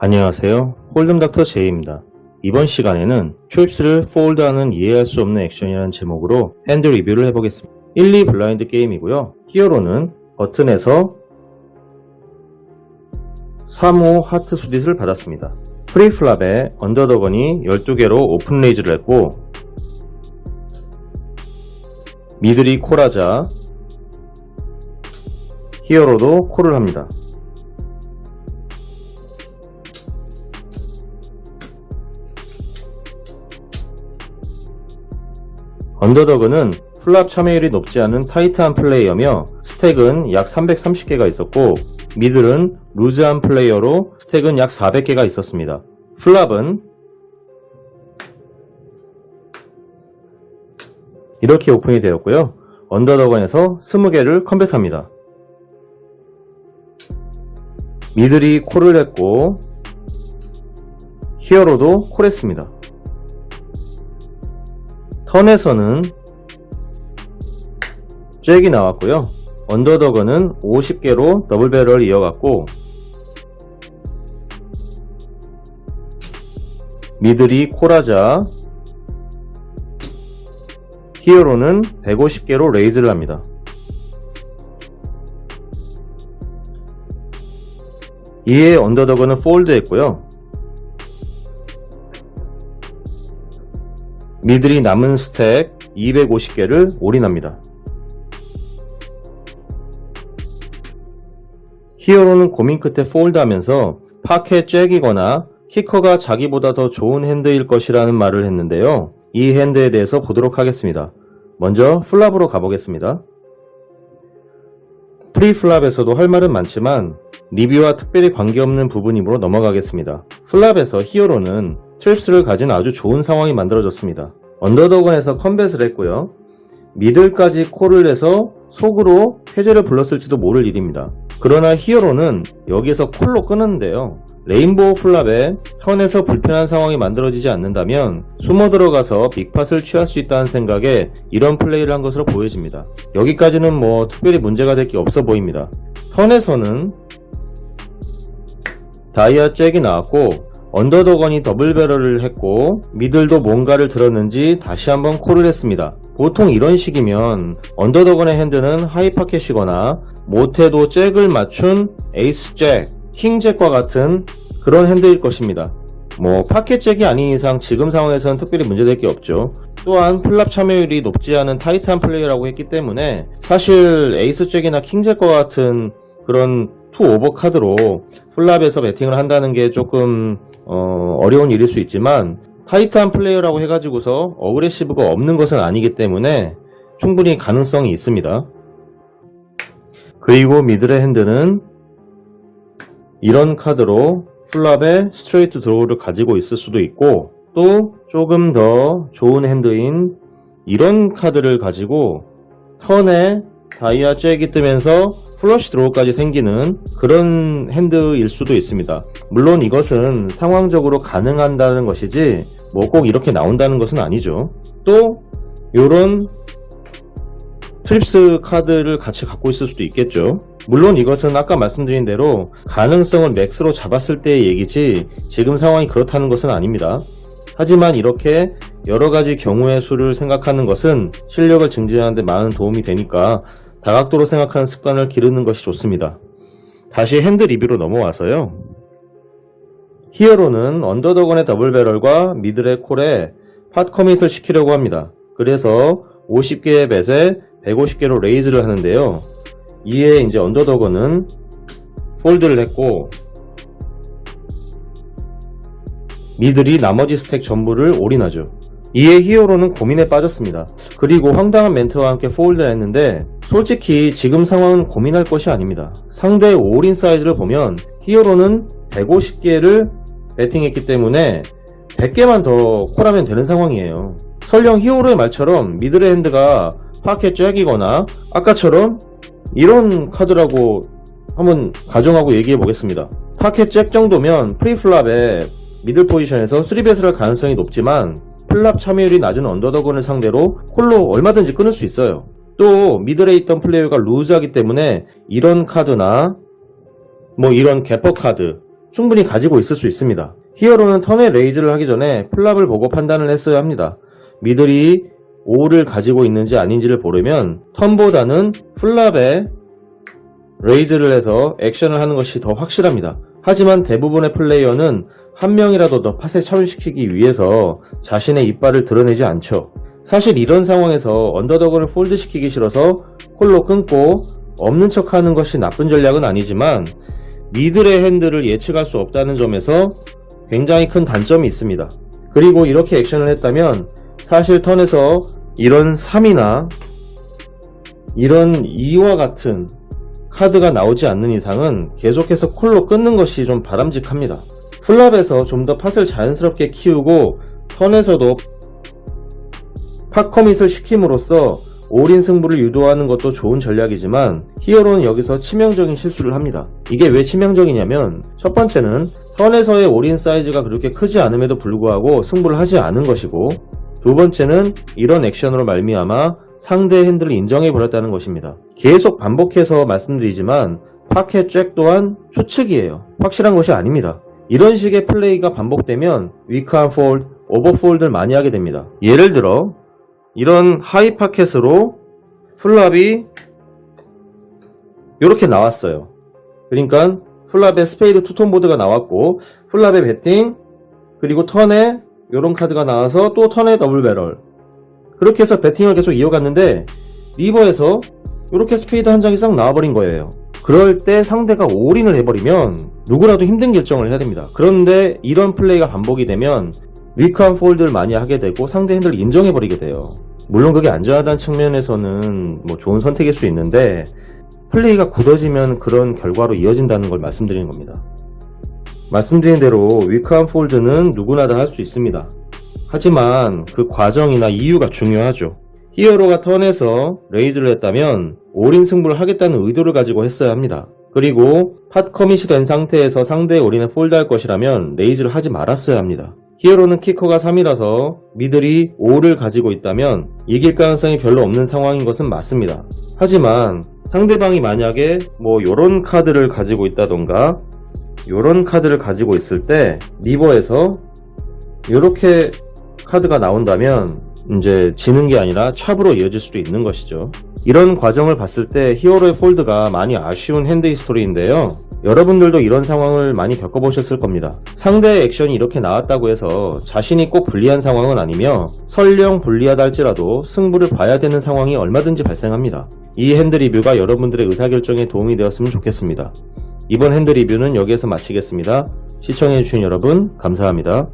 안녕하세요. 홀덤닥터 제이입니다. 이번 시간에는 트립스를 폴드하는 이해할 수 없는 액션이라는 제목으로 핸드 리뷰를 해보겠습니다. 1, 2 블라인드 게임이고요. 히어로는 버튼에서 3호 하트 수릿을 받았습니다. 프리플랍에 언더더건이 12개로 오픈 레이즈를 했고 미들이 콜하자 히어로도 콜을 합니다. 언더더그는 플랍 참여율이 높지 않은 타이트한 플레이어며 스택은 약 330개가 있었고 미들은 루즈한 플레이어로 스택은 약 400개가 있었습니다. 플랍은 이렇게 오픈이 되었고요. 언더더건에서 20개를 컴뱃합니다. 미들이 콜을 했고 히어로도 콜했습니다. 턴에서는 잭이 나왔고요. 언더더건은 50개로 더블배럴 이어갔고 미들이 콜하자 히어로는 150개로 레이즈를 합니다. 이에 언더더건은 폴드 했고요. 미들이 남은 스택 250개를 올인합니다. 히어로는 고민 끝에 폴드하면서 파켓 잭이거나 키커가 자기보다 더 좋은 핸드일 것이라는 말을 했는데요. 이 핸드에 대해서 보도록 하겠습니다. 먼저 플랍으로 가보겠습니다. 프리플랍에서도 할 말은 많지만 리뷰와 특별히 관계없는 부분이므로 넘어가겠습니다. 플랍에서 히어로는 트립스를 가진 아주 좋은 상황이 만들어졌습니다. 언더더건에서 컴뱃을 했고요. 미들까지 콜을 해서 속으로 해제를 불렀을지도 모를 일입니다. 그러나 히어로는 여기서 콜로 끊는데요. 레인보우 플랍에 턴에서 불편한 상황이 만들어지지 않는다면 숨어 들어가서 빅팟을 취할 수 있다는 생각에 이런 플레이를 한 것으로 보여집니다. 여기까지는 뭐 특별히 문제가 될 게 없어 보입니다. 턴에서는 다이아 잭이 나왔고 언더더건이 더블배럴을 했고 미들도 뭔가를 들었는지 다시 한번 콜을 했습니다. 보통 이런 식이면 언더더건의 핸드는 하이파켓이거나 못해도 잭을 맞춘 에이스 잭, 킹 잭과 같은 그런 핸드일 것입니다. 뭐 파켓 잭이 아닌 이상 지금 상황에서는 특별히 문제될 게 없죠. 또한 플랍 참여율이 높지 않은 타이트한 플레이어라고 했기 때문에 사실 에이스 잭이나 킹 잭과 같은 그런 투 오버 카드로 플랍에서 배팅을 한다는 게 조금 어려운 일일 수 있지만 타이트한 플레이어라고 해가지고서 어그레시브가 없는 것은 아니기 때문에 충분히 가능성이 있습니다. 그리고 미들의 핸드는 이런 카드로 플랍에 스트레이트 드로우를 가지고 있을 수도 있고 또 조금 더 좋은 핸드인 이런 카드를 가지고 턴에 다이아 잭이 뜨면서 플러시 드로우까지 생기는 그런 핸드일 수도 있습니다. 물론 이것은 상황적으로 가능한다는 것이지 뭐 꼭 이렇게 나온다는 것은 아니죠. 또 요런 트립스 카드를 같이 갖고 있을 수도 있겠죠. 물론 이것은 아까 말씀드린 대로 가능성을 맥스로 잡았을 때의 얘기지 지금 상황이 그렇다는 것은 아닙니다. 하지만 이렇게 여러가지 경우의 수를 생각하는 것은 실력을 증진하는 데 많은 도움이 되니까 다각도로 생각하는 습관을 기르는 것이 좋습니다. 다시 핸드 리뷰로 넘어와서요. 히어로는 언더더건의 더블배럴과 미들의 콜에 팟 커밋을 시키려고 합니다. 그래서 50개의 벳에 150개로 레이즈를 하는데요. 이에 이제 언더더건은 폴드를 했고 미들이 나머지 스택 전부를 올인하죠. 이에 히어로는 고민에 빠졌습니다. 그리고 황당한 멘트와 함께 폴드를 했는데 솔직히 지금 상황은 고민할 것이 아닙니다. 상대의 올인 사이즈를 보면 히어로는 150개를 배팅했기 때문에 100개만 더 콜하면 되는 상황이에요. 설령 히어로의 말처럼 미들의 핸드가 파켓 잭이거나 아까처럼 이런 카드라고 한번 가정하고 얘기해 보겠습니다. 파켓 잭 정도면 프리플랍에 미들 포지션에서 3벳을 할 가능성이 높지만 플랍 참여율이 낮은 언더더건을 상대로 콜로 얼마든지 끊을 수 있어요. 또 미들에 있던 플레이어가 루즈하기 때문에 이런 카드나 뭐 이런 개퍼 카드 충분히 가지고 있을 수 있습니다. 히어로는 턴에 레이즈를 하기 전에 플랍을 보고 판단을 했어야 합니다. 미들이 5를 가지고 있는지 아닌지를 보려면 턴보다는 플랍에 레이즈를 해서 액션을 하는 것이 더 확실합니다. 하지만 대부분의 플레이어는 한 명이라도 더 팟에 참여시키기 위해서 자신의 이빨을 드러내지 않죠. 사실 이런 상황에서 언더더건을 폴드시키기 싫어서 콜로 끊고 없는 척하는 것이 나쁜 전략은 아니지만 미들의 핸들을 예측할 수 없다는 점에서 굉장히 큰 단점이 있습니다. 그리고 이렇게 액션을 했다면 사실 턴에서 이런 3이나 이런 2와 같은 카드가 나오지 않는 이상은 계속해서 콜로 끊는 것이 좀 바람직합니다. 플랍에서 좀 더 팟을 자연스럽게 키우고 턴에서도 팟 커밋을 시킴으로써 올인 승부를 유도하는 것도 좋은 전략이지만 히어로는 여기서 치명적인 실수를 합니다. 이게 왜 치명적이냐면 첫 번째는 턴에서의 올인 사이즈가 그렇게 크지 않음에도 불구하고 승부를 하지 않은 것이고, 두 번째는 이런 액션으로 말미암아 상대의 핸들을 인정해버렸다는 것입니다. 계속 반복해서 말씀드리지만 파켓 잭 또한 추측이에요. 확실한 것이 아닙니다. 이런 식의 플레이가 반복되면 위크한 폴드, 오버폴드를 많이 하게 됩니다. 예를 들어 이런 하이 파켓으로 플랍이 이렇게 나왔어요. 그러니까 플랍에 스페이드 투톤 보드가 나왔고 플랍에 배팅, 그리고 턴에 이런 카드가 나와서 또 턴에 더블 배럴, 그렇게 해서 배팅을 계속 이어갔는데 리버에서 이렇게 스페이드 한 장이 싹 나와버린 거예요. 그럴 때 상대가 올인을 해버리면 누구라도 힘든 결정을 해야 됩니다. 그런데 이런 플레이가 반복이 되면 위크한 폴드를 많이 하게 되고 상대 핸들을 인정해버리게 돼요. 물론 그게 안전하다는 측면에서는 뭐 좋은 선택일 수 있는데 플레이가 굳어지면 그런 결과로 이어진다는 걸 말씀드리는 겁니다. 말씀드린 대로 위크한 폴드는 누구나 다 할 수 있습니다. 하지만 그 과정이나 이유가 중요하죠. 히어로가 턴에서 레이즈를 했다면 올인 승부를 하겠다는 의도를 가지고 했어야 합니다. 그리고 팟 커밋이 된 상태에서 상대의 올인을 폴드할 것이라면 레이즈를 하지 말았어야 합니다. 히어로는 키커가 3이라서 미들이 5를 가지고 있다면 이길 가능성이 별로 없는 상황인 것은 맞습니다. 하지만 상대방이 만약에 뭐 요런 카드를 가지고 있다던가 요런 카드를 가지고 있을 때 리버에서 요렇게 카드가 나온다면 이제 지는 게 아니라 찹으로 이어질 수도 있는 것이죠. 이런 과정을 봤을 때 히어로의 폴드가 많이 아쉬운 핸드 히스토리인데요. 여러분들도 이런 상황을 많이 겪어보셨을 겁니다. 상대의 액션이 이렇게 나왔다고 해서 자신이 꼭 불리한 상황은 아니며 설령 불리하다 할지라도 승부를 봐야 되는 상황이 얼마든지 발생합니다. 이 핸드 리뷰가 여러분들의 의사결정에 도움이 되었으면 좋겠습니다. 이번 핸드 리뷰는 여기에서 마치겠습니다. 시청해주신 여러분 감사합니다.